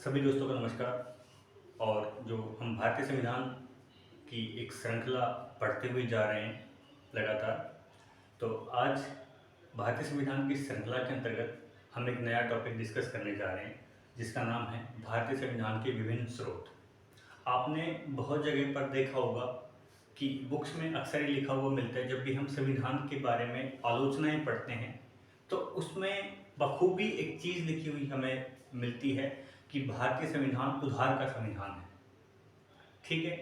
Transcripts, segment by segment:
सभी दोस्तों को नमस्कार। और जो हम भारतीय संविधान की एक श्रृंखला पढ़ते हुए जा रहे हैं लगातार, तो आज भारतीय संविधान की श्रृंखला के अंतर्गत हम एक नया टॉपिक डिस्कस करने जा रहे हैं जिसका नाम है भारतीय संविधान के विभिन्न स्रोत। आपने बहुत जगह पर देखा होगा कि बुक्स में अक्सर ही लिखा हुआ मिलता है, जब भी हम संविधान के बारे में आलोचनाएं पढ़ते हैं तो उसमें बखूबी एक चीज़ लिखी हुई हमें मिलती है कि भारतीय संविधान उधार का संविधान है। ठीक है,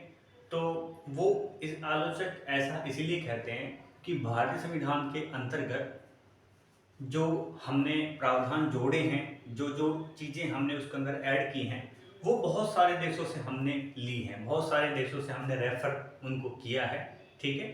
तो वो इस आलोचक ऐसा इसीलिए कहते हैं कि भारतीय संविधान के अंतर्गत जो हमने प्रावधान जोड़े हैं, जो जो चीज़ें हमने उसके अंदर ऐड की हैं, वो बहुत सारे देशों से हमने ली हैं, बहुत सारे देशों से हमने रेफर उनको किया है। ठीक है,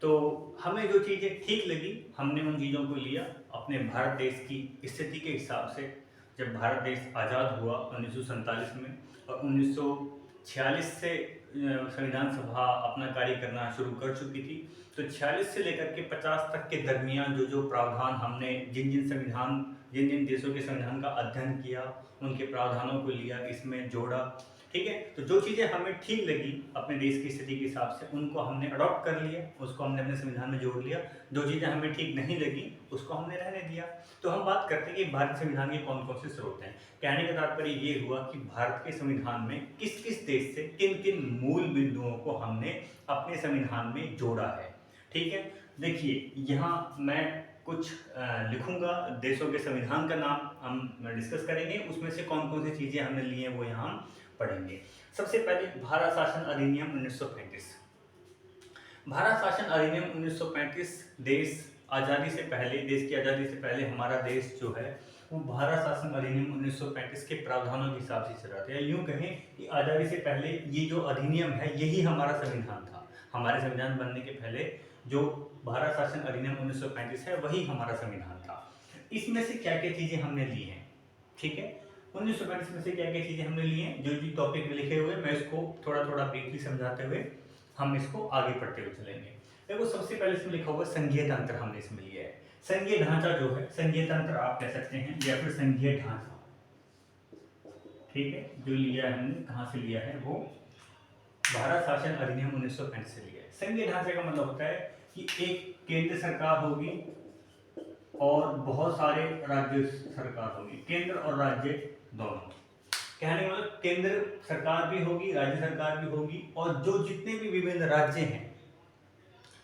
तो हमें जो चीज़ें ठीक लगी हमने उन चीज़ों को लिया अपने भारत देश की स्थिति के हिसाब से। जब भारत देश आज़ाद हुआ 1947 में और 1946 से संविधान सभा अपना कार्य करना शुरू कर चुकी थी, तो 46 से लेकर के 50 तक के दरमियान जो जो प्रावधान हमने जिन जिन देशों के संविधान का अध्ययन किया, उनके प्रावधानों को लिया, इसमें जोड़ा। ठीक है, तो जो चीज़ें हमें ठीक लगी अपने देश की स्थिति के हिसाब से उनको हमने अडॉप्ट कर लिया, उसको हमने अपने संविधान में जोड़ लिया। जो चीज़ें हमें ठीक नहीं लगी उसको हमने रहने दिया। तो हम बात करते हैं कि भारतीय संविधान के कौन कौन से स्रोत हैं। कहने का तात्पर्य ये हुआ कि भारत के संविधान में किस किस देश से किन किन मूल बिंदुओं को हमने अपने संविधान में जोड़ा है। ठीक है, देखिए यहाँ मैं कुछ लिखूंगा, देशों के संविधान का नाम हम डिस्कस करेंगे, उसमें से कौन कौन सी चीज़ें हमने ली हैं वो यहाँ हम पढ़ेंगे। सबसे पहले भारत शासन अधिनियम 1935। भारत शासन अधिनियम 1935 देश की आज़ादी से पहले हमारा देश जो है वो भारत शासन अधिनियम 1935 के प्रावधानों के हिसाब से चला था। या यूँ कहें कि आज़ादी से पहले ये जो अधिनियम है यही हमारा संविधान था। हमारे संविधान बनने के पहले जो भारत शासन अधिनियम 1935 है वही हमारा संविधान था। इसमें से क्या क्या चीज़ें हमने ली हैं। ठीक है, 1935 में से क्या क्या चीज़ें हमने ली हैं, जो जो टॉपिक में लिखे हुए मैं इसको थोड़ा थोड़ा ब्रीफली समझाते हुए हम इसको आगे पढ़ते हुए चलेंगे। देखो सबसे पहले इसमें लिखा हुआ संघीय तंत्र हमने इसमें लिया है। संघीय ढांचा जो है, संघीय तंत्र आप कह सकते हैं या फिर संघीय ढांचा। ठीक है, जो लिया है हमने कहाँ से लिया है, वो भारत शासन अधिनियम 1935 से लिया है। संघीय ढांचे का मतलब होता है कि एक केंद्र सरकार होगी और बहुत सारे राज्य सरकार होगी, केंद्र और राज्य दोनों। कहने का मतलब केंद्र सरकार भी होगी, राज्य सरकार भी होगी, और जो जितने भी विभिन्न राज्य हैं,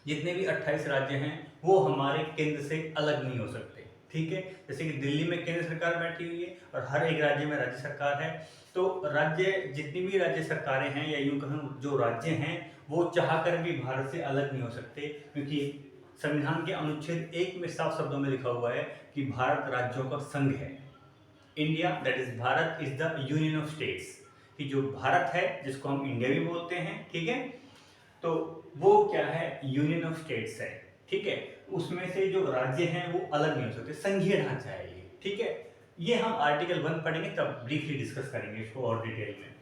जितने भी 28 राज्य हैं वो हमारे केंद्र से अलग नहीं हो सकते। ठीक है, जैसे कि दिल्ली में केंद्र सरकार बैठी हुई है और हर एक राज्य में राज्य सरकार है, तो राज्य जितनी भी राज्य सरकारें हैं या यूं कहूं जो राज्य हैं वो चाहकर भी भारत से अलग नहीं हो सकते, क्योंकि संविधान के अनुच्छेद 1 में साफ शब्दों में लिखा हुआ है कि भारत राज्यों का संघ है। India that is Bharat is the union of states, कि जो भारत है जिसको हम इंडिया भी बोलते हैं, ठीक है, तो वो क्या है, यूनियन ऑफ स्टेट्स है। ठीक है, उसमें से जो राज्य हैं वो अलग नहीं हो सकते, संघीय ढांचा है ये। ठीक है, ये हम आर्टिकल 1 पढ़ेंगे तब ब्रीफली डिस्कस करेंगे इसको और डिटेल में।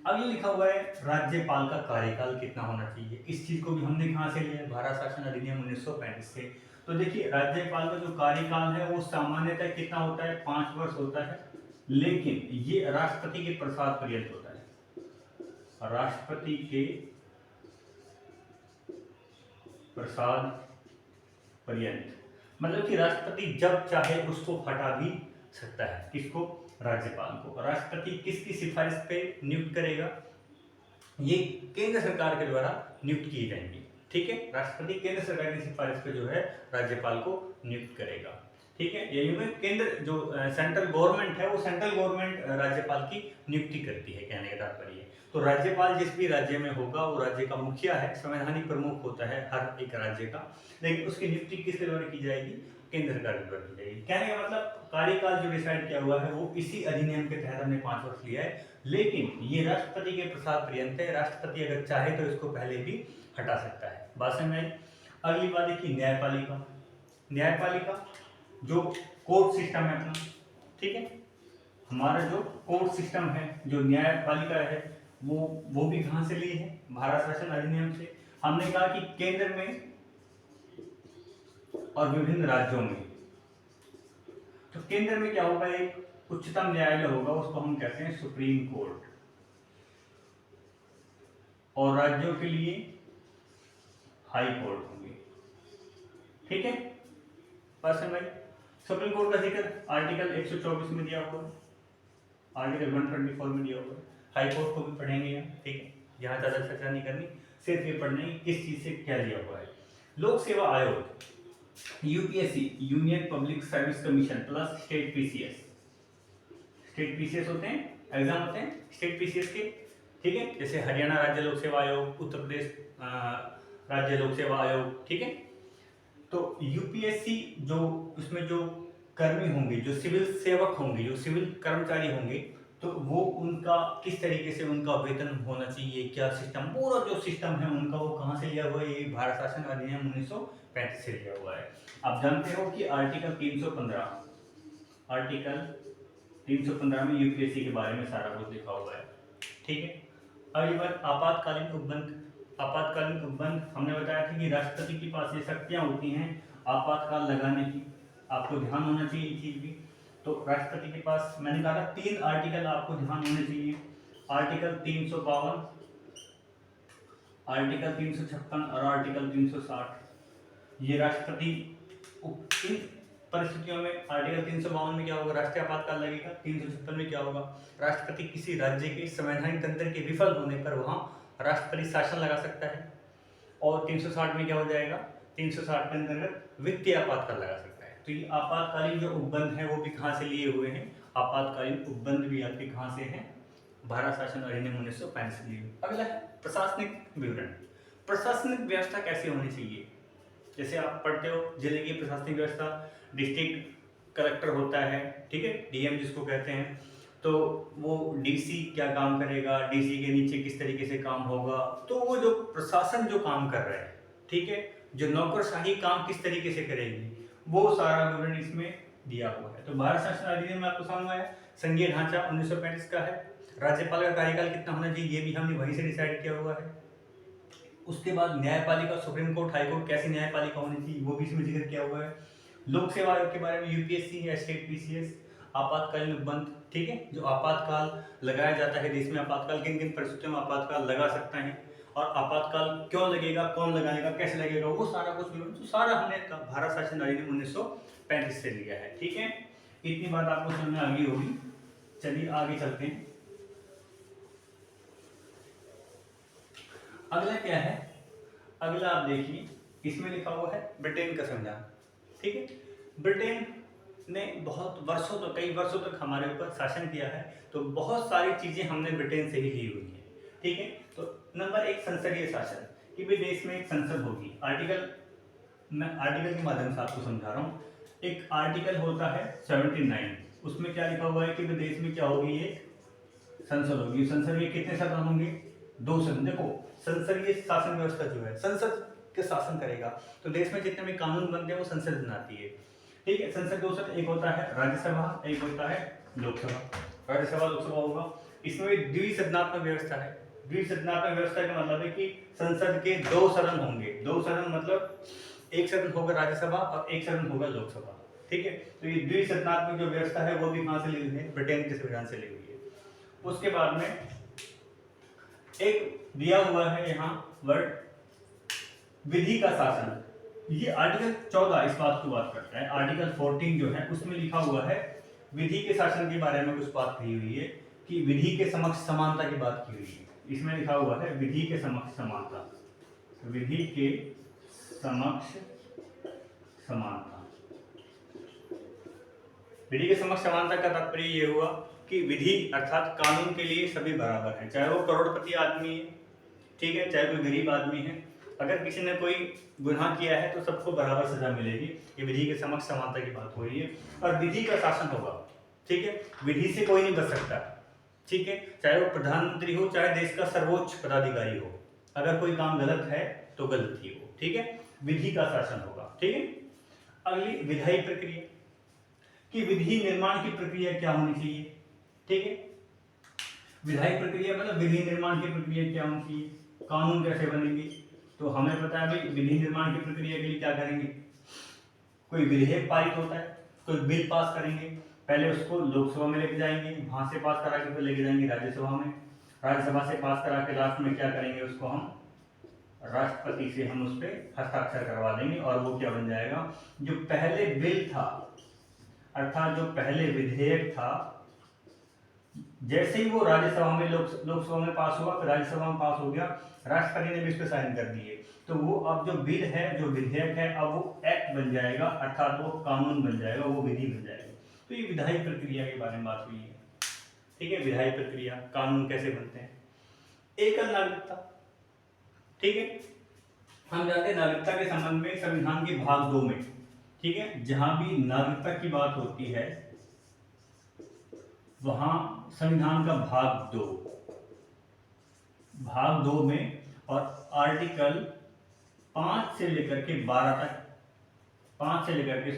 अब ये लिखा हुआ है राज्यपाल का कार्यकाल कितना होना चाहिए, इस चीज को भी हमने कहाँ से लिया है, भारत शासन अधिनियम 1935 से। तो देखिए राज्यपाल का जो कार्यकाल है वो सामान्यतः कितना होता है, 5 वर्ष होता है, लेकिन ये राष्ट्रपति के प्रसाद पर्यंत होता है, राष्ट्रपति के प्रसाद पर्यंत। मतलब कि राष्ट्रपति जब चाहे उसको हटा भी सकता है, किसको, राज्यपाल को। राष्ट्रपति किसकी सिफारिश पे नियुक्त करेगा, ये केंद्र सरकार के द्वारा नियुक्त किए जाएंगे। ठीक है, राष्ट्रपति केंद्र सरकार की सिफारिश पे जो है राज्यपाल को नियुक्त करेगा। ठीक है, यही में केंद्र जो सेंट्रल गवर्नमेंट है वो सेंट्रल गवर्नमेंट राज्यपाल की नियुक्ति करती है, कहने का तात्पर्य। तो राज्यपाल जिस भी राज्य में होगा वो राज्य का मुखिया है, संवैधानिक प्रमुख होता है हर एक राज्य का, लेकिन उसकी नियुक्ति किसके द्वारा की जाएगी, केंद्र सरकार के द्वारा की जाएगी। कहने का मतलब कार्यकाल जो डिसाइड किया हुआ है वो इसी अधिनियम के तहत हमने 5 वर्ष लिया है, लेकिन ये राष्ट्रपति के प्रसाद पर्यंत है। राष्ट्रपति अगर चाहे तो इसको पहले भी हटा सकता है। बात समझ में। अगली बात है कि न्यायपालिका। न्यायपालिका जो कोर्ट सिस्टम है अपना, ठीक है, हमारा जो कोर्ट सिस्टम है, जो न्यायपालिका है, वो भी कहां से ली है, भारत शासन अधिनियम से। हमने कहा कि केंद्र में और विभिन्न राज्यों में। तो केंद्र में क्या होगा, एक उच्चतम न्यायालय होगा उसको हम कहते हैं सुप्रीम कोर्ट, और राज्यों के लिए हाई कोर्ट होंगे। ठीक है, बस है भाई। सुप्रीम कोर्ट का जिक्र आर्टिकल 124 में दिया हुआ है, आर्टिकल 124 में दिया हुआ है। हाई कोर्ट को भी पढ़ेंगे हम, ठीक है, यहाँ ज़्यादा चर्चा नहीं करनी, सिर्फ ये पढ़ना है किस चीज़ से क्या दिया हुआ है। लोक सेवा आयोग, UPSC, union public service commission plus state PCS. State PCS होते हैं, एग्जाम होते हैं स्टेट पीसीएस के, ठीक है, जैसे हरियाणा राज्य लोक सेवा आयोग, उत्तर प्रदेश राज्य लोक सेवा आयोग, ठीक है। तो यूपीएससी जो उसमें जो कर्मी होंगे, जो सिविल सेवक होंगे, जो सिविल कर्मचारी होंगे, तो वो उनका किस तरीके से उनका वेतन होना चाहिए, क्या सिस्टम, पूरा जो सिस्टम है उनका वो कहाँ से लिया हुआ है, ये भारत शासन अधिनियम 1935 से लिया हुआ है। आप जानते हो कि आर्टिकल 315 में यूपीएससी के बारे में सारा कुछ लिखा हुआ है, ठीक है। अगली बात आपातकालीन उपबंध। आपातकालीन उपबंध हमने बताया था कि राष्ट्रपति के पास ये शक्तियां होती हैं आपातकाल लगाने की, आपको ध्यान होना चाहिए ये चीज भी। तो राष्ट्रपति के पास मैंने कहा था 3 आर्टिकल आपको ध्यान होने चाहिए, आर्टिकल 352, आर्टिकल 356 और आर्टिकल 360। ये राष्ट्रपति इन परिस्थितियों में, आर्टिकल 352 में क्या होगा, राष्ट्रीय आपातकाल लगेगा। 356 में क्या होगा, राष्ट्रपति किसी राज्य के संवैधानिक तंत्र के विफल होने पर वहां राष्ट्रपति शासन लगा सकता है। और 360 में क्या हो जाएगा, 360 के अंतर्गत वित्तीय आपातकाल लगा सकता है। तो ये आपातकालीन जो उपबंध है वो भी कहाँ से लिए हुए हैं, आपातकालीन उपबंध भी आपके कहाँ से हैं, भारत शासन अधिनियम 1935 से लिए। अगला है प्रशासनिक विवरण। प्रशासनिक व्यवस्था कैसे होनी चाहिए, जैसे आप पढ़ते हो जिले की प्रशासनिक व्यवस्था, डिस्ट्रिक्ट कलेक्टर होता है, ठीक है, डीएम जिसको कहते हैं, तो वो डीसी क्या काम करेगा, डीसी के नीचे किस तरीके से काम होगा, तो वो जो प्रशासन जो काम कर रहा है, ठीक है, जो नौकरशाही काम किस तरीके से करेगी, वो सारा विवरण इसमें दिया हुआ है। तो भारत शासन अधिनियम में आपको समझ आया, संघीय ढांचा 1935 का है, राज्यपाल का कार्यकाल कितना होना चाहिए ये भी हमने वहीं से डिसाइड किया हुआ है। उसके बाद न्यायपालिका, सुप्रीम कोर्ट, हाई कोर्ट कैसी न्यायपालिका होनी चाहिए वो भी इसमें जिक्र किया हुआ है। लोक सेवा आयोग के बारे में यूपीएससी या स्टेट पीसीएस, आपातकालीन उपबंध, ठीक है, जो आपातकाल लगाया जाता है देश में, आपातकाल किन किन परिस्थितियों में आपातकाल लगा सकता है, और आपातकाल क्यों लगेगा, कौन लगाएगा, कैसे लगेगा, वो सारा कुछ तो सारा हमने भारत शासन अधिनियम 1935 से लिया है, ठीक है। इतनी बात आपको समझ में आ गई होगी। चलिए आगे चलते हैं। अगला क्या है, अगला आप देखिए, इसमें लिखा हुआ है ब्रिटेन का संविधान, ठीक है। ब्रिटेन ने बहुत वर्षों तक, कई वर्षों तक हमारे ऊपर शासन किया है, तो बहुत सारी चीजें हमने ब्रिटेन से ही ली हुई है, ठीक है। तो नंबर 1 संसदीय शासन, कि भी देश में एक संसद होगी। आर्टिकल, मैं आर्टिकल के माध्यम से आपको समझा रहा हूँ। एक आर्टिकल होता है 79, उसमें क्या लिखा हुआ है कि देश में क्या होगी, एक संसद होगी। संसद में कितने सदन होंगे, 2 सदन। देखो संसदीय शासन व्यवस्था जो है, संसद के शासन करेगा, तो देश में जितने भी कानून बनते हैं वो संसद बनाती है, ठीक है। संसद 2 सदन, एक होता है राज्यसभा, एक होता है लोकसभा। राज्यसभा लोकसभा होगा, इसमें भी द्विसदनात्मक व्यवस्था है। द्विसदनात्मक व्यवस्था का मतलब है कि संसद के 2 सदन होंगे। 2 सदन मतलब एक सदन होगा राज्यसभा और एक सदन होगा लोकसभा, ठीक है। तो ये द्विसदनात्मक जो व्यवस्था है वो भी कहाँ से ली हुई है, ब्रिटेन के संविधान से ली हुई है। उसके बाद में एक दिया हुआ है यहाँ वर्ड, विधि का शासन। ये आर्टिकल 14 इस बात को बात करता है। आर्टिकल 14 जो है उसमें लिखा हुआ है विधि के शासन के बारे में कुछ बात कही हुई है, कि विधि के समक्ष समानता की बात की हुई है। इसमें लिखा हुआ है विधि के समक्ष समानता, विधि के समक्ष समानता। विधि के समक्ष समानता का तात्पर्य ये हुआ कि विधि अर्थात कानून के लिए सभी बराबर हैं, चाहे वो करोड़पति आदमी है, ठीक है, चाहे कोई गरीब आदमी है, अगर किसी ने कोई गुनाह किया है तो सबको बराबर सजा मिलेगी। ये विधि के समक्ष समानता की बात हो रही है। और विधि का शासन होगा, ठीक है, विधि से कोई नहीं बच सकता, ठीक है, चाहे वो प्रधानमंत्री हो, चाहे देश का सर्वोच्च पदाधिकारी हो, अगर कोई काम गलत है तो गलत ही हो, ठीक है, विधि का शासन होगा, ठीक है। अगली विधायी प्रक्रिया, कि विधि निर्माण की प्रक्रिया क्या होनी चाहिए, ठीक है। विधायी प्रक्रिया मतलब विधि निर्माण की प्रक्रिया क्या होनी चाहिए, कानून कैसे बनेंगे। तो हमें पता है भाई विधि निर्माण की प्रक्रिया के लिए क्या करेंगे, कोई विधेयक पारित होता है, कोई बिल पास करेंगे, पहले उसको लोकसभा में लेके जाएंगे, वहां से पास करा के फिर लेके जाएंगे राज्यसभा में, राज्यसभा से पास करा के लास्ट में क्या करेंगे, उसको हम राष्ट्रपति से हम उस पर हस्ताक्षर करवा देंगे और वो क्या बन जाएगा, जो पहले बिल था अर्थात जो पहले विधेयक था, जैसे ही वो राज्यसभा में लोकसभा में पास हुआ, फिर राज्यसभा में पास हो गया, राष्ट्रपति ने भी इस पर साइन कर दिए, तो वो अब जो बिल है, जो विधेयक है, अब वो एक्ट बन जाएगा, अर्थात वो कानून बन जाएगा, वो विधि बन जाएगा। तो ये विधायी प्रक्रिया के बारे में बात हुई है। ठीक है, विधायी प्रक्रिया, कानून कैसे बनते हैं। एकल नागरिकता, ठीक है, हम जानते हैं नागरिकता के संबंध में संविधान के भाग 2 में, ठीक है, जहां भी नागरिकता की बात होती है वहां संविधान का भाग 2 में और आर्टिकल 5 से लेकर के 12 तक, 5 से लेकर के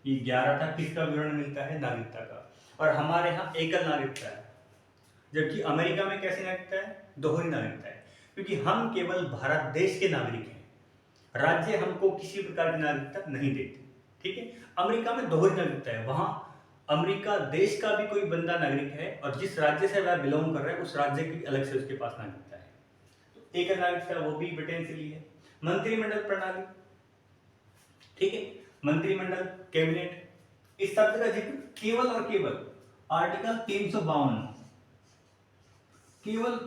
ये 11 तक किसका विवरण मिलता है, नागरिकता का। और हमारे यहाँ एकल नागरिकता है, जबकि अमेरिका में कैसी नागरिकता है, दोहरी नागरिकता है, क्योंकि हम केवल भारत देश के नागरिक हैं, राज्य हमको किसी प्रकार की नागरिकता नहीं देते। ठीक है, अमेरिका में दोहरी नागरिकता है, वहां अमेरिका देश का भी कोई बंदा नागरिक है और जिस राज्य से वह बिलोंग कर रहा है उस राज्य की अलग से उसके पास नागरिकता है। तो एकल नागरिकता वो भी ब्रिटेन से ली है। मंत्रिमंडल प्रणाली, ठीक है, मंत्रिमंडल, कैबिनेट, इस शब्द का जिक्र केवल और केवल आर्टिकल 352, केवल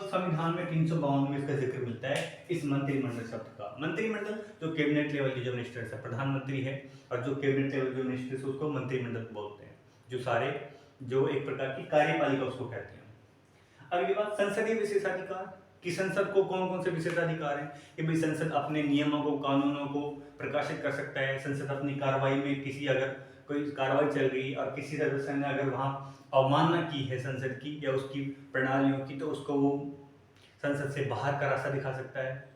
संविधान में 352 में इसका जिक्र मिलता है, इस मंत्रिमंडल शब्द का। मंत्रिमंडल जो कैबिनेट लेवल के जो मिनिस्टर्स है, प्रधानमंत्री है, और जो कैबिनेट लेवल जो मिनिस्टर्स उसको मंत्रिमंडल बोलते हैं, जो सारे जो एक प्रकार की कार्यपालिका उसको कहते हैं। अगली बात, संसदीय विशेषाधिकार, कि संसद को कौन कौन से विशेषाधिकार हैं, कि भाई संसद अपने नियमों को, कानूनों को प्रकाशित कर सकता है, संसद अपनी कार्रवाई में किसी अगर कोई कार्रवाई चल रही और किसी सदस्य ने अगर वहां अवमानना की है संसद की या उसकी प्रणालियों की, तो उसको वो संसद से बाहर का रास्ता दिखा सकता है।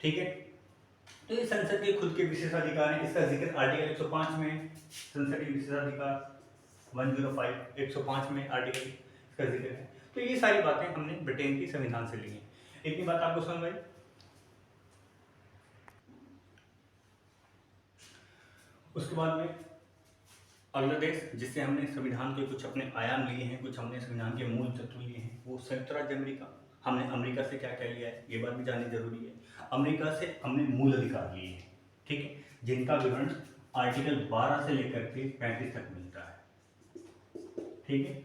ठीक है, तो ये संसद के खुद के विशेषाधिकार है, इसका जिक्र आर्टिकल 105 में है, संसदीय विशेषाधिकार 105 105 में आर्टिकल इसका जिक्र है। तो ये सारी बातें हमने ब्रिटेन की संविधान से ली हैं। इतनी बात आपको समझ आई। उसके बाद में अगला देश जिससे हमने संविधान के कुछ अपने आयाम लिए हैं, कुछ हमने संविधान के मूल तत्व लिए हैं, वो संयुक्त राज्य अमेरिका। हमने अमेरिका से क्या क्या लिया है ये बात भी जाननी जरूरी है। अमेरिका से हमने मूल अधिकार लिए हैं, ठीक है, जिनका विवरण आर्टिकल 12 से लेकर के 35 तक मिलता है। ठीक है,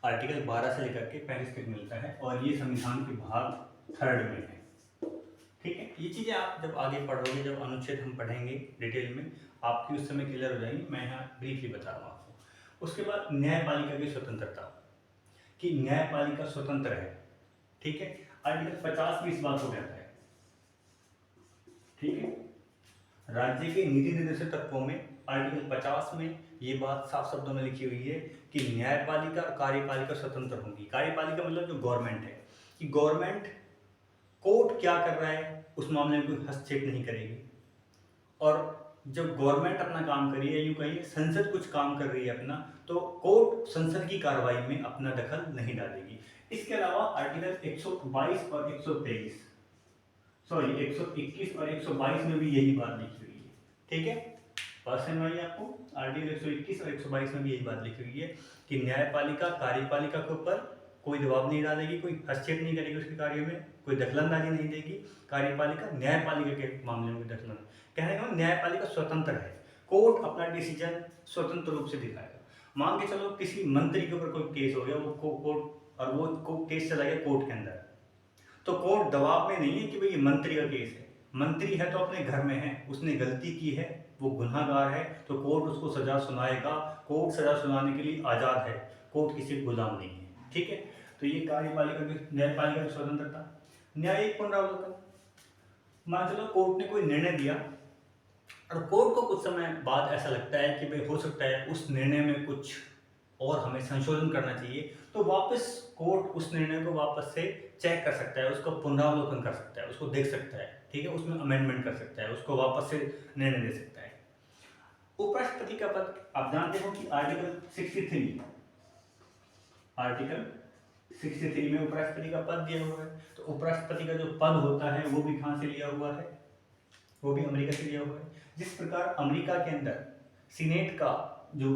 आर्टिकल 12 से लेकर के 35 तक मिलता है और ये संविधान के भाग 3 में है। ठीक है, ये चीज़ें आप जब आगे पढ़ोगे, जब अनुच्छेद हम पढ़ेंगे डिटेल में, आपकी उस समय क्लियर हो जाएगी। मैं यहाँ ब्रीफली बता रहा हूँ आपको। उसके बाद न्यायपालिका की स्वतंत्रता, कि न्यायपालिका स्वतंत्र है। ठीक है, आर्टिकल 50 में इस बात को कहता है। ठीक है, राज्य के नीति निर्देशक तत्वों में आर्टिकल 50 में ये बात साफ शब्दों में लिखी हुई है कि न्यायपालिका और कार्यपालिका स्वतंत्र होंगी। कार्यपालिका मतलब जो गवर्नमेंट है, कि गवर्नमेंट कोर्ट क्या कर रहा है उस मामले में कोई हस्तक्षेप नहीं करेगी, और जब गवर्नमेंट अपना काम कर रही है, यूं कहिए संसद कुछ काम कर रही है अपना, तो कोर्ट संसद की कार्रवाई में अपना दखल नहीं डालेगी। इसके अलावा आर्टिकल 122 और 123 121 और 122 में भी यही बात लिखी हुई है। ठीक है, बात समझ आई आपको। आर्टिकल 121 और 122 में भी यही बात लिखी हुई है कि न्यायपालिका कार्यपालिका के ऊपर कोई दबाव नहीं डालेगी, कोई हस्तक्षेप नहीं करेगी उसके कार्यों में, कोई दखलंदाजी नहीं देगी। कार्यपालिका न्यायपालिका के मामले में दखलंदाजी, कहने का न्यायपालिका स्वतंत्र है, कोर्ट अपना डिसीजन स्वतंत्र रूप से दिखाएगा। मान के चलो किसी मंत्री के ऊपर कोई केस हो गया, वो कोर्ट और वो केस चला गया कोर्ट के अंदर, तो कोर्ट दबाव में नहीं है कि भाई ये मंत्री का केस है। मंत्री है तो अपने घर में है, उसने गलती की है, वो गुनाहगार है, तो कोर्ट उसको सजा सुनाएगा। कोर्ट सजा सुनाने के लिए आज़ाद है, कोर्ट किसी गुलाम नहीं है। ठीक है, तो ये कार्यपालिका की, न्यायपालिका की स्वतंत्रता। न्यायिक पुनरावलोकन, मान चलो कोर्ट ने कोई निर्णय दिया और कोर्ट को कुछ समय बाद ऐसा लगता है कि भाई हो सकता है उस निर्णय में कुछ और हमें संशोधन करना चाहिए, तो वापस कोर्ट उस निर्णय को वापस से चेक कर सकता है, उसको पुनरावलोकन कर सकता है, उसको देख सकता है। ठीक है, उसमें अमेंडमेंट कर सकता है, उसको वापस से निर्णय दे सकता है। उपराष्ट्रपति का पद आप जानते हो कि आर्टिकल 63 में उपराष्ट्रपति का पद दिया हुआ है। तो उपराष्ट्रपति का जो पद होता है वो भी कहाँ से लिया हुआ है, वो भी अमेरिका से लिया हुआ है। जिस प्रकार अमेरिका के अंदर सीनेट का जो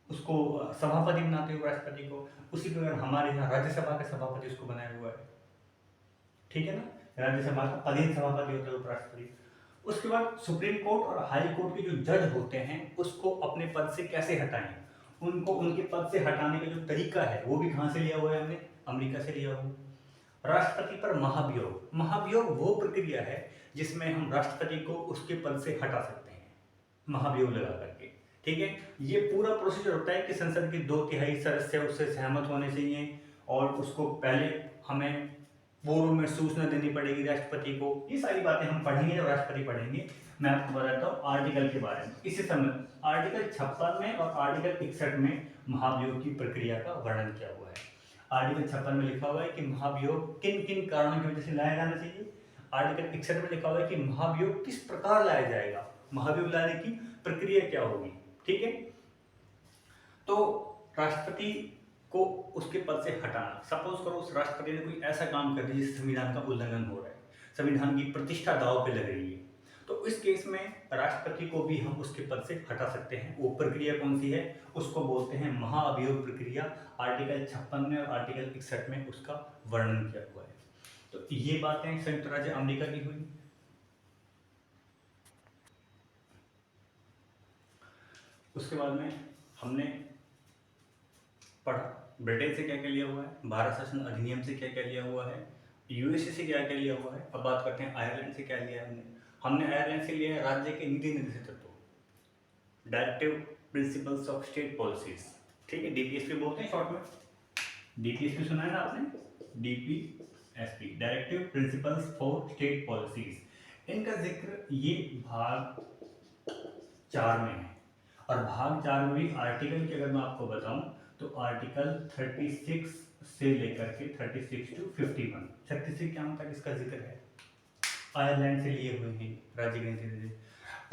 उसको सभापति बनाते हैं उपराष्ट्रपति को। उसी प्रकार हमारे यहाँ राज्यसभा का सभापति उसको बनाया हुआ है, ठीक है ना। राज्यसभा का पदेन सभापति होता है उपराष्ट्रपति। उसके बाद सुप्रीम कोर्ट और हाई कोर्ट के जो जज होते हैं उसको अपने पद से कैसे हटाएं, उनको उनके पद से हटाने का जो तरीका है वो भी कहाँ से लिया हुआ है हमने, अमेरिका से लिया हुआ। राष्ट्रपति पर महाभियोग, महाभियोग वो प्रक्रिया है जिसमें हम राष्ट्रपति को उसके पद से हटा सकते हैं महाभियोग लगा करके, ठीक है। ये पूरा प्रोसीजर होता है कि संसद के 2/3 सदस्य उससे सहमत होने चाहिए और उसको पहले हमें पूर्व में सूचना देनी पड़ेगी राष्ट्रपति को। ये सारी बातें हम पढ़ेंगे जब राष्ट्रपति पढ़ेंगे। मैं आपको बताता हूँ आर्टिकल के बारे में। इसी समय आर्टिकल 56 में और आर्टिकल 61 में महाभियोग की प्रक्रिया का वर्णन किया हुआ है। आर्टिकल 56 में लिखा हुआ है कि महाभियोग किन किन कारणों की वजह से लाया जाना चाहिए। आर्टिकल 61 में लिखा हुआ है कि महाभियोग किस प्रकार लाया जाएगा, महाभियोग लाने की प्रक्रिया क्या होगी, ठीक है। तो राष्ट्रपति को उसके पद से हटाना, सपोज करो उस राष्ट्रपति ने कोई ऐसा काम कर दिया जिससे संविधान का उल्लंघन हो रहा है, संविधान की प्रतिष्ठा दांव पे लग रही है, तो इस केस में राष्ट्रपति को भी हम उसके पद से हटा सकते हैं। वो प्रक्रिया कौन सी है, उसको बोलते हैं महाअभियोग प्रक्रिया। आर्टिकल 56 में और आर्टिकल 61 में उसका वर्णन किया हुआ है। तो ये बातें संयुक्त राज्य अमेरिका की हुई। उसके बाद में हमने पढ़ा ब्रिटेन से क्या क्या लिया हुआ है, भारत शासन अधिनियम से क्या क्या लिया हुआ है, यूएसए से क्या क्या लिया हुआ है। अब बात करते हैं आयरलैंड से क्या लिया है हमने आयरलैंड से लिया है राज्य के नीति निर्देशित तत्व, directive principles of state policies, ठीक है, डीपीएसपी बोलते हैं शॉर्ट में। डीपीएसपी सुना है ना आपने, DPSP directive principles for state policies. इनका जिक्र ये भाग 4 में है और भाग 4 में भी आर्टिकल की अगर मैं आपको बताऊं तो आर्टिकल 36 से लेकर के 36 to 51, 36 के यहाँ तक इसका जिक्र है। आयरलैंड से लिए हुए हैं राज्य के नीति।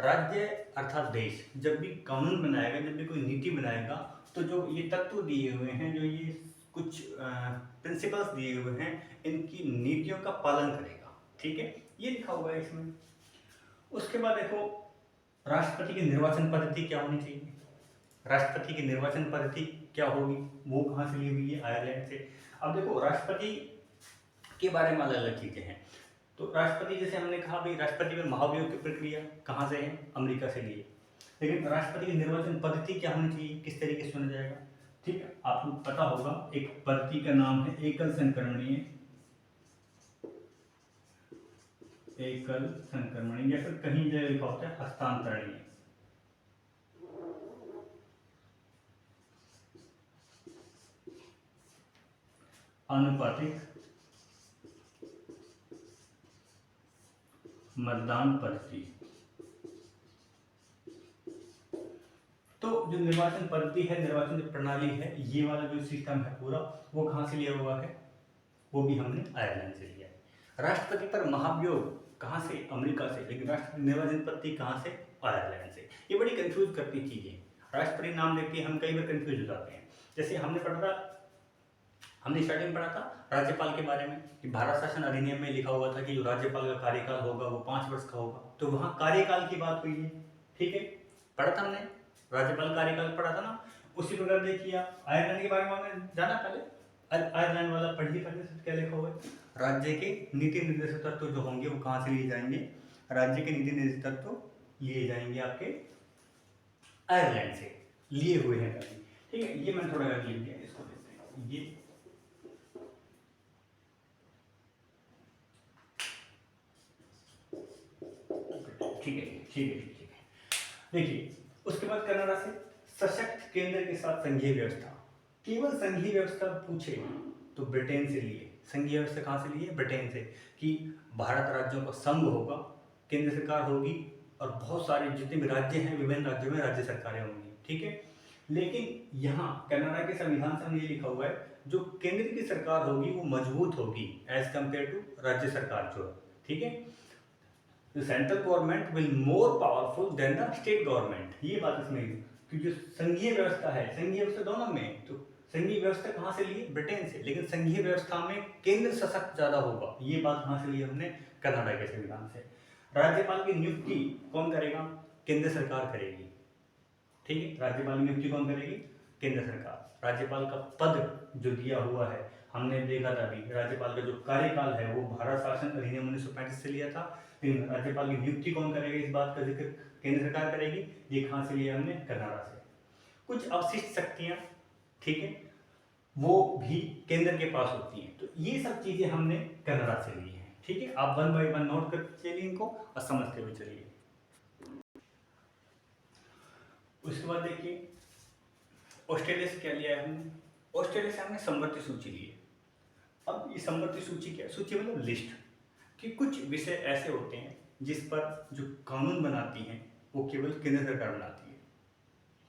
राज्य अर्थात देश जब भी कानून बनाएगा, जब भी कोई नीति बनाएगा, तो जो ये तत्व दिए हुए हैं, जो ये कुछ प्रिंसिपल्स दिए हुए हैं, इनकी नीतियों का पालन करेगा, ठीक है, ये लिखा हुआ है इसमें। उसके बाद देखो राष्ट्रपति की निर्वाचन पद्धति क्या होनी चाहिए, राष्ट्रपति की निर्वाचन पद्धति क्या होगी, वो कहाँ से ली हुई है, आयरलैंड से। अब देखो राष्ट्रपति के बारे में अलग अलग चीजें हैं। तो राष्ट्रपति जैसे हमने कहा भाई राष्ट्रपति में महाभियोग की प्रक्रिया कहाँ से है, अमेरिका से ली है। लेकिन राष्ट्रपति की निर्वाचन पद्धति क्या होनी चाहिए, किस तरीके से चुना जाएगा, ठीक है। आपको पता होगा एक पद्धति का नाम है एकल संक्रमणीय, एकल संक्रमणीय, या फिर कहीं जगह लिखा होता है हस्तांतरणीय। अनुपातिक मतदान पद्धति। तो जो निर्वाचन पद्धति है, निर्वाचन जो प्रणाली है, ये वाला जो सिस्टम है पूरा, वो कहाँ से लिया हुआ है, वो भी हमने आयरलैंड से लिया है। राष्ट्रपति पर महाभियोग कहाँ से, अमेरिका से, लेकिन राष्ट्रपति निर्वाचन पद्धति कहाँ से, आयरलैंड से। ये बड़ी कंफ्यूज करती चीजें, राष्ट्रपति नाम देख के हम कई बार कंफ्यूज हो जाते हैं। जैसे हमने पढ़ा था, हमने स्टार्टिंग में पढ़ा था राज्यपाल के बारे में कि भारत शासन अधिनियम में लिखा हुआ था कि जो राज्यपाल का कार्यकाल होगा वो 5 वर्ष का होगा, तो वहाँ कार्यकाल की बात हुई है, ठीक है, पढ़ा था हमने, राज्यपाल कार्यकाल पढ़ा था ना। उसी प्रकार देखिए आप आयरलैंड के बारे में हमने जाना, पहले आयरलैंड वाला पढ़िए, पहले क्या लिखा हुआ है, राज्य के नीति निर्देशक तत्व जो होंगे वो कहाँ से लिए जाएंगे, राज्य के नीति निर्देशक तत्व लिए जाएंगे आपके आयरलैंड से लिए हुए हैं, ठीक है। ये मैंने थोड़ा लिख दिया, इसको देखते हैं, ये ठीक है, ठीक है, ठीक है। देखिए उसके बाद कनाडा से सशक्त केंद्र के साथ संघीय व्यवस्था, केवल संघीय व्यवस्था पूछे तो ब्रिटेन से लिए, संघीय व्यवस्था कहाँ से लिए, ब्रिटेन से, कि भारत राज्यों का संघ होगा, केंद्र सरकार होगी और बहुत सारे जितने भी राज्य हैं विभिन्न राज्यों में राज्य सरकारें होंगी, ठीक है। लेकिन यहाँ कनाडा के संविधान से ये लिखा हुआ है जो केंद्र की सरकार होगी वो मजबूत होगी एज कंपेयर टू राज्य सरकार जो है, ठीक है। The central government will more powerful than the state government, ये बात इसमें, क्योंकि जो संघीय व्यवस्था है, संघीय व्यवस्था दोनों में, तो संघीय व्यवस्था कहाँ से ली, ब्रिटेन से, लेकिन संघीय व्यवस्था में केंद्र सशक्त ज्यादा होगा, ये बात कहाँ से ली हमने, कनाडा के संविधान से। राज्यपाल की नियुक्ति कौन करेगा, केंद्र सरकार करेगी, ठीक है, राज्यपाल की नियुक्ति कौन करेगी, केंद्र सरकार, राज्यपाल का पद जो दिया हुआ है, हमने देखा था अभी राज्यपाल का जो कार्यकाल है वो भारत शासन अधिनियम 1935 से लिया था, लेकिन राज्यपाल की नियुक्ति कौन करेगा, इस बात का जिक्र केंद्र सरकार करेगी। ये कहाँ से लिया हमने, कनाडा से। कुछ अवशिष्ट शक्तियां, ठीक है, वो भी केंद्र के पास होती हैं। तो ये सब चीजें हमने कनाडा से ली हैं, ठीक है। आप 1 बाय 1 नोट करते चलिए इनको और समझते हुए चलिए। उसके बाद देखिए ऑस्ट्रेलिया से क्या लिया है हमने, ऑस्ट्रेलिया से हमने समवर्ती सूची ली है। अब ये समवर्ती सूची क्या है, सूची मतलब लिस्ट, कि कुछ विषय ऐसे होते हैं जिस पर जो कानून बनाती हैं वो केवल केंद्र सरकार बनाती है,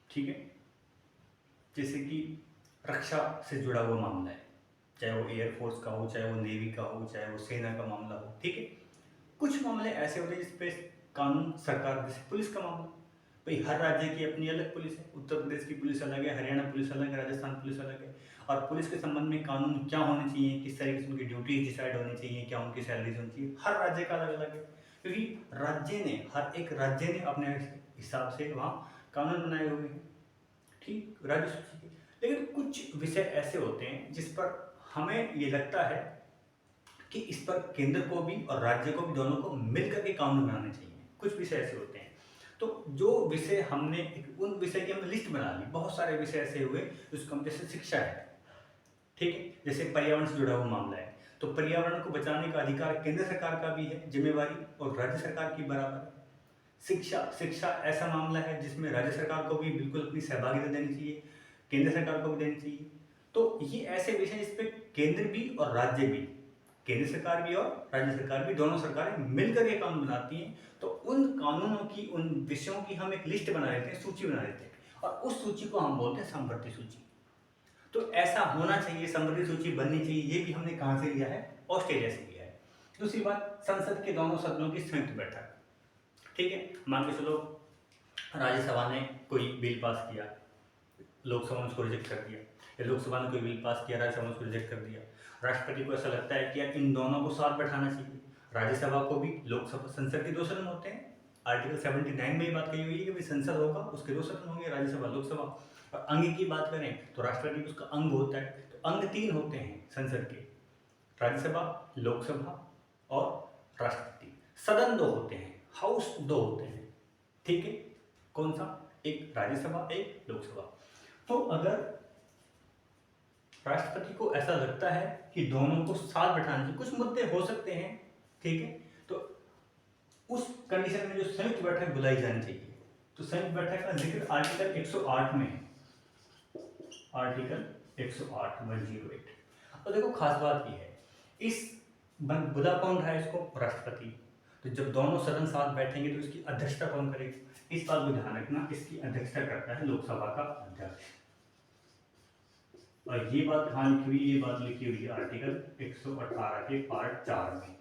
ठीक है। जैसे कि रक्षा से जुड़ा हुआ मामला है, चाहे वो एयरफोर्स का हो, चाहे वो नेवी का हो, चाहे वो सेना का मामला हो, ठीक है। कुछ मामले ऐसे होते हैं जिसपे कानून सरकार, जैसे पुलिस का मामला, भाई हर राज्य की अपनी अलग पुलिस है, उत्तर प्रदेश की पुलिस अलग है, हरियाणा पुलिस अलग है, राजस्थान पुलिस अलग है। और पुलिस के संबंध में कानून क्या होने चाहिए, किस तरीके से उनकी ड्यूटीज डिसाइड होनी चाहिए, क्या उनकी सैलरीज होनी चाहिए, हर राज्य का अलग अलग है, क्योंकि हर एक राज्य ने अपने हिसाब से वहाँ कानून बनाए हुए हैं, ठीक, राज्य सूची के। लेकिन कुछ विषय ऐसे होते हैं जिस पर हमें ये लगता है कि इस पर केंद्र को भी और राज्य को भी, दोनों को मिलकर के कानून बनाने चाहिए। कुछ विषय ऐसे होते हैं, तो जो विषय हमने उन विषय की हमने लिस्ट बना ली, बहुत सारे विषय ऐसे हुए जिसको हम, जैसे शिक्षा है, ठीक है, जैसे पर्यावरण से जुड़ा हुआ मामला है, तो पर्यावरण को बचाने का अधिकार केंद्र सरकार का भी है जिम्मेवारी, और राज्य सरकार की बराबर है। शिक्षा ऐसा मामला है जिसमें राज्य सरकार को भी बिल्कुल अपनी सहभागिता देनी चाहिए, केंद्र सरकार को भी देनी चाहिए। तो ये ऐसे विषय जिस पे केंद्र भी और राज्य भी, केंद्र सरकार भी और राज्य सरकार भी, दोनों सरकारें मिलकर के कानून बनाती हैं। तो उन कानूनों की, उन विषयों की हम एक लिस्ट बना लेते हैं, सूची बना लेते हैं, और उस सूची को हम बोलते हैं समवर्ती सूची। तो ऐसा होना चाहिए, समवर्ती सूची बननी चाहिए। ये भी हमने कहाँ से लिया है, ऑस्ट्रेलिया से लिया है। दूसरी बात, संसद के दोनों सदनों की संयुक्त बैठक, ठीक है। मान के चलो राज्यसभा ने कोई बिल पास किया, लोकसभा ने उसको रिजेक्ट कर दिया, या लोकसभा ने कोई बिल पास किया, राज्यसभा ने उसको रिजेक्ट कर दिया। राष्ट्रपति को ऐसा लगता है कि यार इन दोनों को साथ बैठाना चाहिए, राज्यसभा को भी, लोकसभा, संसद के 2 सदन होते हैं। आर्टिकल 79 में ये बात कही हुई है कि भाई संसद होगा, उसके 2 सदन होंगे, राज्यसभा, लोकसभा। और अंग की बात करें तो राष्ट्रपति उसका अंग होता है, तो अंग 3 होते हैं संसद के, राज्यसभा, लोकसभा और राष्ट्रपति। सदन 2 होते हैं, हाउस 2 होते हैं, ठीक है। कौन सा, एक राज्यसभा, एक लोकसभा। तो अगर राष्ट्रपति को ऐसा लगता है कि दोनों को साथ बैठाना चाहिए, कुछ मुद्दे हो सकते हैं, ठीक है, तो उस कंडीशन में जो संयुक्त बैठक बुलाई जानी चाहिए। तो संयुक्त बैठक का जिक्र आर्टिकल 108 में है, आर्टिकल 108 108। और देखो खास बात ये है, इस बुला कौन रहा है इसको, राष्ट्रपति। तो जब दोनों सदन साथ बैठेंगे तो इसकी अध्यक्षता कौन करेगा, इस बात को ध्यान रखना, इसकी अध्यक्षता करता है लोकसभा का अध्यक्ष। और ये बात कहाँ लिखी हुई, ये बात लिखी हुई है आर्टिकल 118 के पार्ट 4 में,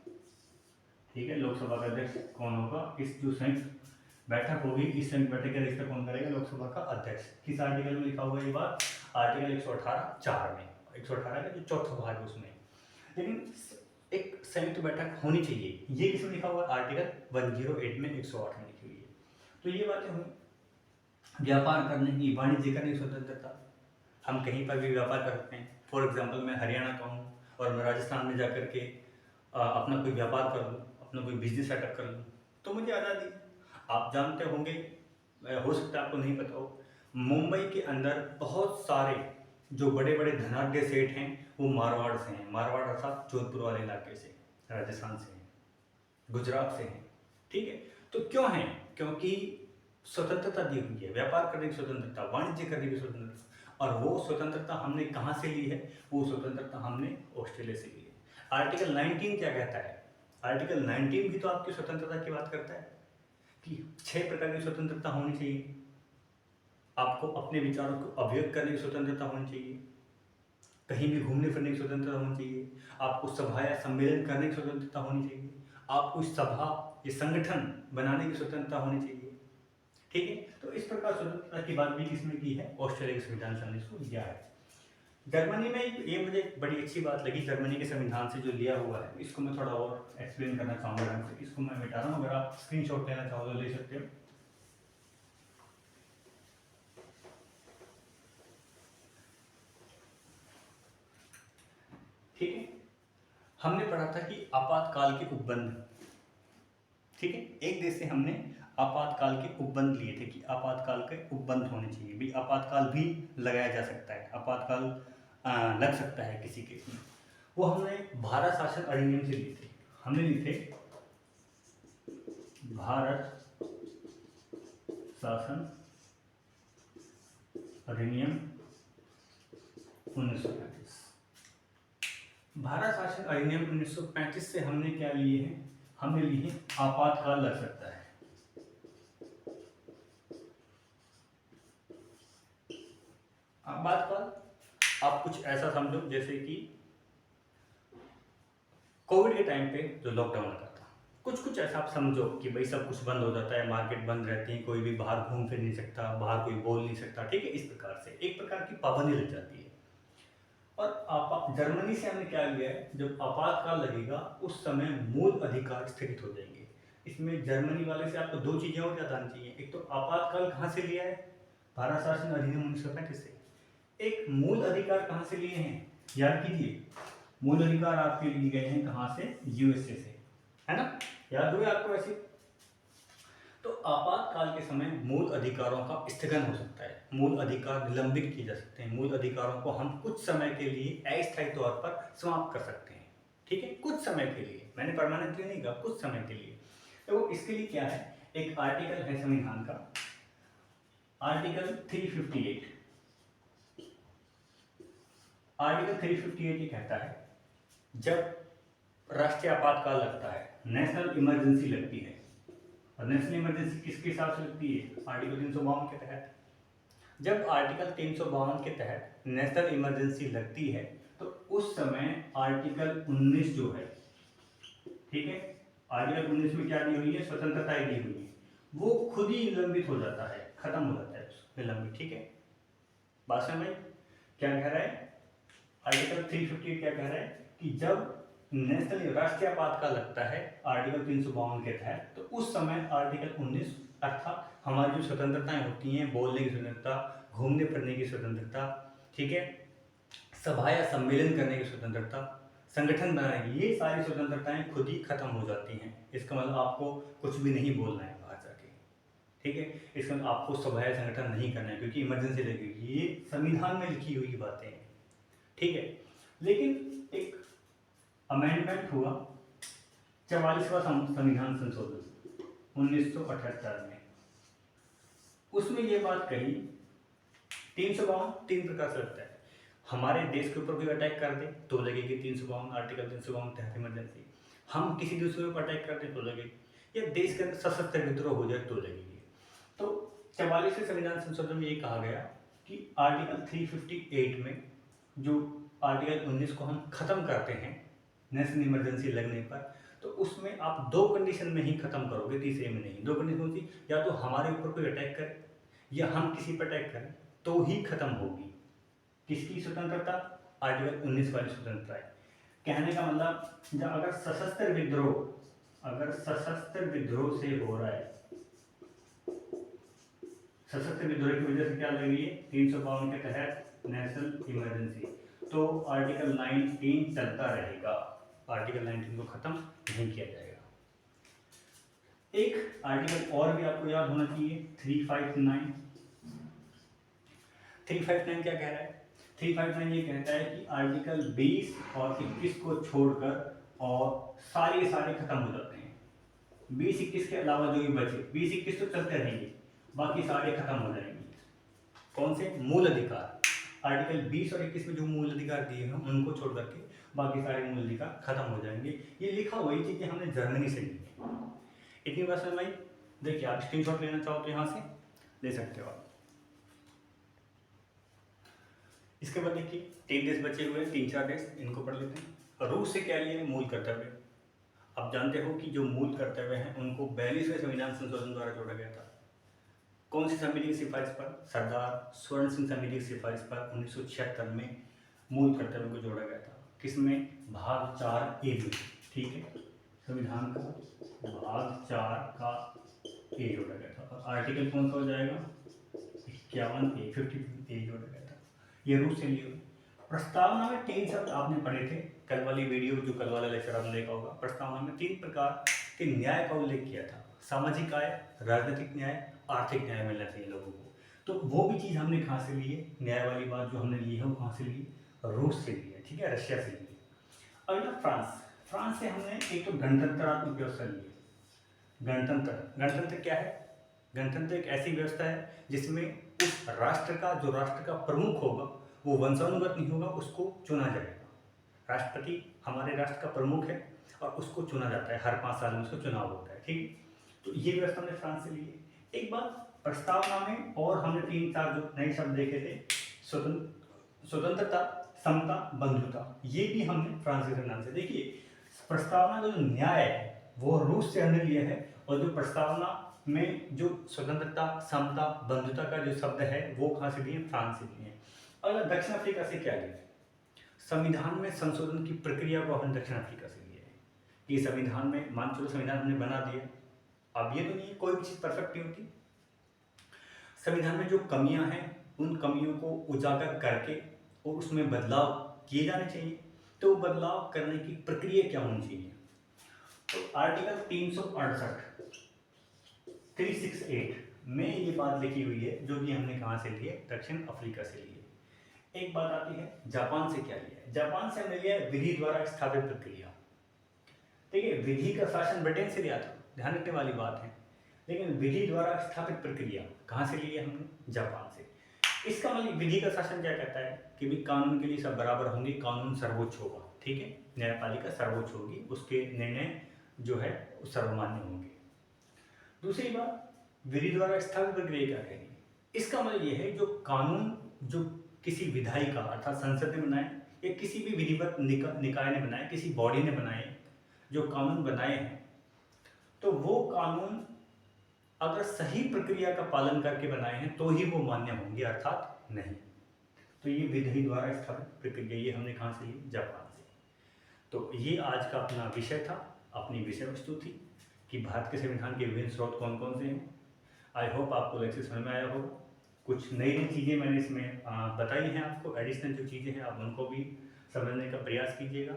ठीक है। लोकसभा का अध्यक्ष कौन होगा, इस जो संयुक्त बैठक होगी, इस संयुक्त बैठक की अध्यक्षता कौन करेगा, लोकसभा का अध्यक्ष। किस आर्टिकल में लिखा हुआ है ये बात, आर्टिकल 118 4 में, 118 का जो चौथा भाग है उसमें। लेकिन एक संयुक्त बैठक होनी चाहिए, ये किसमें लिखा हुआ है, आर्टिकल 108 में, 108 में लिखी हुई है। तो ये बातें हुई। व्यापार करने की, वाणिज्य करने की स्वतंत्रता, हम कहीं पर भी व्यापार कर सकते हैं। फॉर एग्जाम्पल मैं हरियाणा का हूँ और मैं राजस्थान में जाकर के अपना कोई व्यापार कर लूँ, अपना कोई बिजनेस सेटअप कर लूँ, तो मुझे आज़ादी। आप जानते होंगे, हो सकता है आपको नहीं पता हो, मुंबई के अंदर बहुत सारे जो बड़े बड़े धनाढ्य सेठ हैं वो मारवाड़ से हैं, मारवाड़ अर्थात जोधपुर वाले इलाके से, राजस्थान से हैं, गुजरात से हैं, ठीक है। तो क्यों हैं, क्योंकि स्वतंत्रता दी हुई है, व्यापार करने की स्वतंत्रता, वाणिज्य करने की स्वतंत्रता। और वो स्वतंत्रता हमने कहाँ से ली है, वो स्वतंत्रता हमने ऑस्ट्रेलिया से ली है। आर्टिकल 19 क्या कहता है, आर्टिकल 19 भी तो आपकी स्वतंत्रता की बात करता है कि 6 प्रकार की स्वतंत्रता होनी चाहिए। आपको अपने विचारों को अभिव्यक्त करने की स्वतंत्रता होनी चाहिए, कहीं भी घूमने फिरने की स्वतंत्रता होनी चाहिए, आपको सभा या सम्मेलन करने की स्वतंत्रता होनी चाहिए, आपको सभा या संगठन बनाने की स्वतंत्रता होनी चाहिए, ठीक है। तो इस प्रकार स्वतंत्रता की बात भी किसने की है, ऑस्ट्रेलिया के संविधान से हमने इसको लिया है। जर्मनी में ये मुझे बड़ी अच्छी बात लगी, जर्मनी के संविधान से जो लिया हुआ है, इसको मैं थोड़ा और एक्सप्लेन करना चाहूँगा ढंग से। इसको मैं मिटा रहा हूँ, अगर आप स्क्रीनशॉट लेना चाहो तो ले सकते हो। ठीक है। हमने पढ़ा था कि आपातकाल के उपबंध, ठीक है, एक देश से हमने आपातकाल के उपबंध लिए थे कि आपातकाल के उपबंध होने चाहिए, भी आपातकाल भी लगाया जा सकता है, आपातकाल लग सकता है किसी केस में। वो हमने भारत शासन अधिनियम से लिए थे। हमने लिए थे भारत शासन अधिनियम 1935। भारत शासन अधिनियम 1935 से हमने क्या लिए हैं, हमने लिए हैं आपातकाल लग सकता है। आपातकाल आप कुछ ऐसा समझो जैसे कि कोविड के टाइम पे जो लॉकडाउन लगा था, कुछ ऐसा आप समझो कि भाई सब कुछ बंद हो जाता है, मार्केट बंद रहती है, कोई भी बाहर घूम फिर नहीं सकता, बाहर कोई बोल नहीं सकता, ठीक है, इस प्रकार से एक प्रकार की पाबंदी लग जाती है। और जर्मनी से हमने क्या लिया है, जब आपातकाल लगेगा उस समय मूल अधिकार स्थगित हो जाएंगे। इसमें जर्मनी वाले से आपको दो चीजें और याद आनी चाहिए। एक तो आपातकाल कहाँ से लिया है, भारत शासन अधिनियम 1935 से। एक मूल अधिकार कहाँ से लिए हैं, याद कीजिए, मूल अधिकार आपके लिए गए हैं कहाँ से, यूएसए से, है ना, याद हुए आपको ऐसे। तो आपातकाल के समय मूल अधिकारों का स्थगन हो सकता है, मूल अधिकार निलंबित किए जा सकते हैं, मूल अधिकारों को हम कुछ समय के लिए अस्थायी तौर पर समाप्त कर सकते हैं, ठीक है, कुछ समय के लिए, मैंने परमानेंटली नहीं कहा, कुछ समय के लिए। तो इसके लिए क्या है, एक आर्टिकल है संविधान का, आर्टिकल 358। आर्टिकल 358 ये कहता है जब राष्ट्रीय आपातकाल लगता है, नेशनल इमरजेंसी लगती है, और नेशनल इमरजेंसी किसके हिसाब से लगती है, आर्टिकल 352 के तहत। जब आर्टिकल 352 के तहत नेशनल इमरजेंसी लगती है तो उस समय आर्टिकल 19 जो है, ठीक है, आर्टिकल 19 में क्या दी हुई है, स्वतंत्रताएं दी हुई है, वो खुद ही निलंबित हो जाता है, खत्म हो जाता है निलंबित, ठीक है, बात समझ में। क्या कह रहा है आर्टिकल 358, क्या कह रहा है कि जब नेशनल राष्ट्रीय आपातकाल लगता है आर्टिकल 352 के तहत, तो उस समय आर्टिकल 19 अर्थात हमारी जो स्वतंत्रताएं होती हैं, बोलने की स्वतंत्रता, घूमने फिरने की स्वतंत्रता, ठीक है, सभा या सम्मेलन करने की स्वतंत्रता, संगठन बनाने की, ये सारी स्वतंत्रताएं खुद ही खत्म हो जाती हैं। इसका मतलब आपको कुछ भी नहीं बोलना है बाहर जाके, ठीक है, इसका मतलब आपको सभा या संगठन नहीं करना है क्योंकि इमरजेंसी लगी, ये संविधान में लिखी हुई बातें हैं, ठीक है। लेकिन एक अमेंडमेंट हुआ 44वां संविधान संशोधन 1978 में, उसमें ये बात कही 352 तीन प्रकार से लगता है, हमारे देश के ऊपर कोई अटैक कर दे तो लगेगी 352, आर्टिकल 352 तहत इमरजेंसी, हम किसी दूसरे पर अटैक कर दे तो लगेगी, या देश के अंदर सशस्त्र विद्रोह हो जाए तो लगेगी। तो 44वें संविधान संशोधन में ये कहा गया कि आर्टिकल 358 में जो आर्टिकल 19 को हम खत्म करते हैं नेशनल इमरजेंसी लगने पर, तो उसमें आप दो कंडीशन में ही खत्म करोगे, तीसरे में नहीं। दो कंडीशन होती, या तो हमारे ऊपर कोई अटैक करे या हम किसी पर अटैक करें तो ही खत्म होगी किसकी स्वतंत्रता, आर्टिकल 19 वाली स्वतंत्रता है। कहने का मतलब जब अगर सशस्त्र विद्रोह से हो रहा है, सशस्त्र विद्रोह की वजह से क्या लग रही है 352 के तहत नेशनल इमरजेंसी, तो आर्टिकल 19 चलता रहेगा, आर्टिकल 19 को खत्म नहीं किया जाएगा। एक आर्टिकल और भी आपको याद होना चाहिए 359। 359 क्या कह रहा है, 359 ये कहता है कि आर्टिकल 20 और 21 को छोड़कर और सारे खत्म हो जाते हैं, 20-21 के अलावा जो भी बचे, 20-21 तो चलते रहेंगे, बाकी सारे खत्म हो जाएंगे। कौन से, मूल अधिकार, आर्टिकल 20 और 21 में जो मूल अधिकार दिए हैं उनको छोड़ करके बाकी सारे मूल अधिकार खत्म हो जाएंगे। ये लिखा वही चीजें हमने जर्मनी से ली है। इतनी बात समझ में आई। देखिए आप स्क्रीनशॉट लेना चाहो तो यहाँ से ले सकते हो आप। इसके बाद देखिए 3 देश बचे हुए हैं, 3-4 देश, इनको पढ़ लेते हैं। रूस से क्या लिए, मूल कर्तव्य। आप जानते हो कि जो मूल कर्तव्य हैं उनको 42वें संविधान संशोधन द्वारा जोड़ा गया था। कौन सी समिति की सिफारिश पर, सरदार स्वर्ण सिंह समिति की सिफारिश पर 1976 में मूल कर्तव्य को जोड़ा गया था। किसमें, भाग 4A में, ठीक है, संविधान का भाग 4 का ए जोड़ा गया था। और आर्टिकल कौन सा हो जाएगा, 51A, 50A जोड़ा गया था। ये रूस से लिए। प्रस्तावना में 3 शब्द आपने पढ़े थे, कल वाली वीडियो जो कल वाला लेक्चर आपने देखा होगा। प्रस्तावना में 3 प्रकार के न्याय का उल्लेख किया था, सामाजिक आय, राजनीतिक न्याय, आर्थिक न्याय मिलना चाहिए लोगों को। तो वो भी चीज़ हमने कहाँ से ली है, न्याय वाली बात जो हमने ली है वो कहाँ से ली है, रूस से ली है, ठीक है, रशिया से ली है। अगला फ्रांस, फ्रांस से हमने एक तो गणतंत्रात्मक व्यवस्था ली है। गणतंत्र क्या है, गणतंत्र एक ऐसी व्यवस्था है जिसमें उस राष्ट्र का, जो राष्ट्र का प्रमुख होगा वो वंशानुगत नहीं होगा, उसको चुना जाएगा। राष्ट्रपति हमारे राष्ट्र का प्रमुख है और उसको चुना जाता है, हर 5 साल में उसको चुनाव होता है, ठीक है। तो ये व्यवस्था हमने फ्रांस से ली है। एक बात प्रस्तावना में और हमने 3-4 जो नए शब्द देखे थे, स्वतंत्रता, समता, बंधुता, ये भी हमने फ्रांस के संविधान से। देखिए प्रस्तावना का जो न्याय है वो रूस से हमने लिया है, और जो प्रस्तावना में जो स्वतंत्रता, समता, बंधुता का जो शब्द है वो कहाँ से लिए, फ्रांस से लिए। अगला दक्षिण अफ्रीका से क्या लिया, संविधान में संशोधन की प्रक्रिया को हमने दक्षिण अफ्रीका से लिया है। कि संविधान में, मान चलो संविधान हमने बना दिया, अब ये तो नहीं है कोई भी चीज़ परफेक्ट नहीं होती, संविधान में जो कमियां हैं उन कमियों को उजागर करके और उसमें बदलाव किए जाने चाहिए। तो बदलाव करने की प्रक्रिया क्या होनी चाहिए, तो आर्टिकल 368 में ये बात लिखी हुई है, जो कि हमने कहाँ से ली है, दक्षिण अफ्रीका से ली है। एक बात आती है जापान से क्या लिया है, जापान से हमने लिया है विधि द्वारा स्थापित प्रक्रिया। देखिए विधि का शासन ब्रिटेन से लिया था, ध्यान रखने वाली बात है, लेकिन विधि द्वारा स्थापित प्रक्रिया कहाँ से ली है हमने, जापान से। इसका मतलब विधि का शासन क्या कहता है कि भी कानून के लिए सब बराबर होंगे, कानून सर्वोच्च होगा, ठीक है, न्यायपालिका सर्वोच्च होगी, उसके निर्णय जो है वो सर्वमान्य होंगे। दूसरी बात, विधि द्वारा स्थापित प्रक्रिया क्या कहेंगे, इसका मतलब ये है जो कानून जो किसी विधायी का अर्थात संसद ने बनाए या किसी भी विधिवत निकाय ने बनाए, किसी बॉडी ने बनाए, जो कानून बनाए हैं, तो वो कानून अगर सही प्रक्रिया का पालन करके बनाए हैं तो ही वो मान्य होंगे, अर्थात नहीं। तो ये विधि द्वारा स्थापित प्रक्रिया, ये हमने कहाँ से ली, जापान से। तो ये आज का अपना विषय था, अपनी विषय वस्तु थी कि भारत के संविधान के विभिन्न स्रोत कौन कौन से हैं। आई होप आपको लेक्चर समझ में आया होगा। कुछ नई नई चीज़ें मैंने इसमें बताई हैं आपको, एडिशनल जो चीज़ें हैं आप उनको भी समझने का प्रयास कीजिएगा।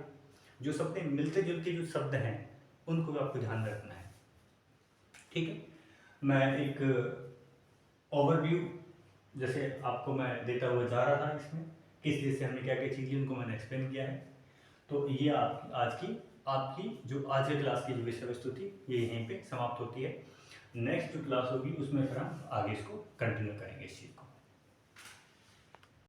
जो शब्द मिलते जुलते जो शब्द हैं उनको भी आपको ध्यान रखना है, ठीक है। मैं एक ओवरव्यू जैसे आपको मैं देता हुआ जा रहा था, इसमें किस चीज़ से हमने क्या क्या चीज़ें उनको मैंने एक्सप्लेन किया है। तो ये आपकी जो आज की क्लास की जो विषय वस्तु थी ये यहीं पे समाप्त होती है। नेक्स्ट जो क्लास होगी उसमें फिर हम आगे इसको कंटिन्यू करेंगे इस चीज़।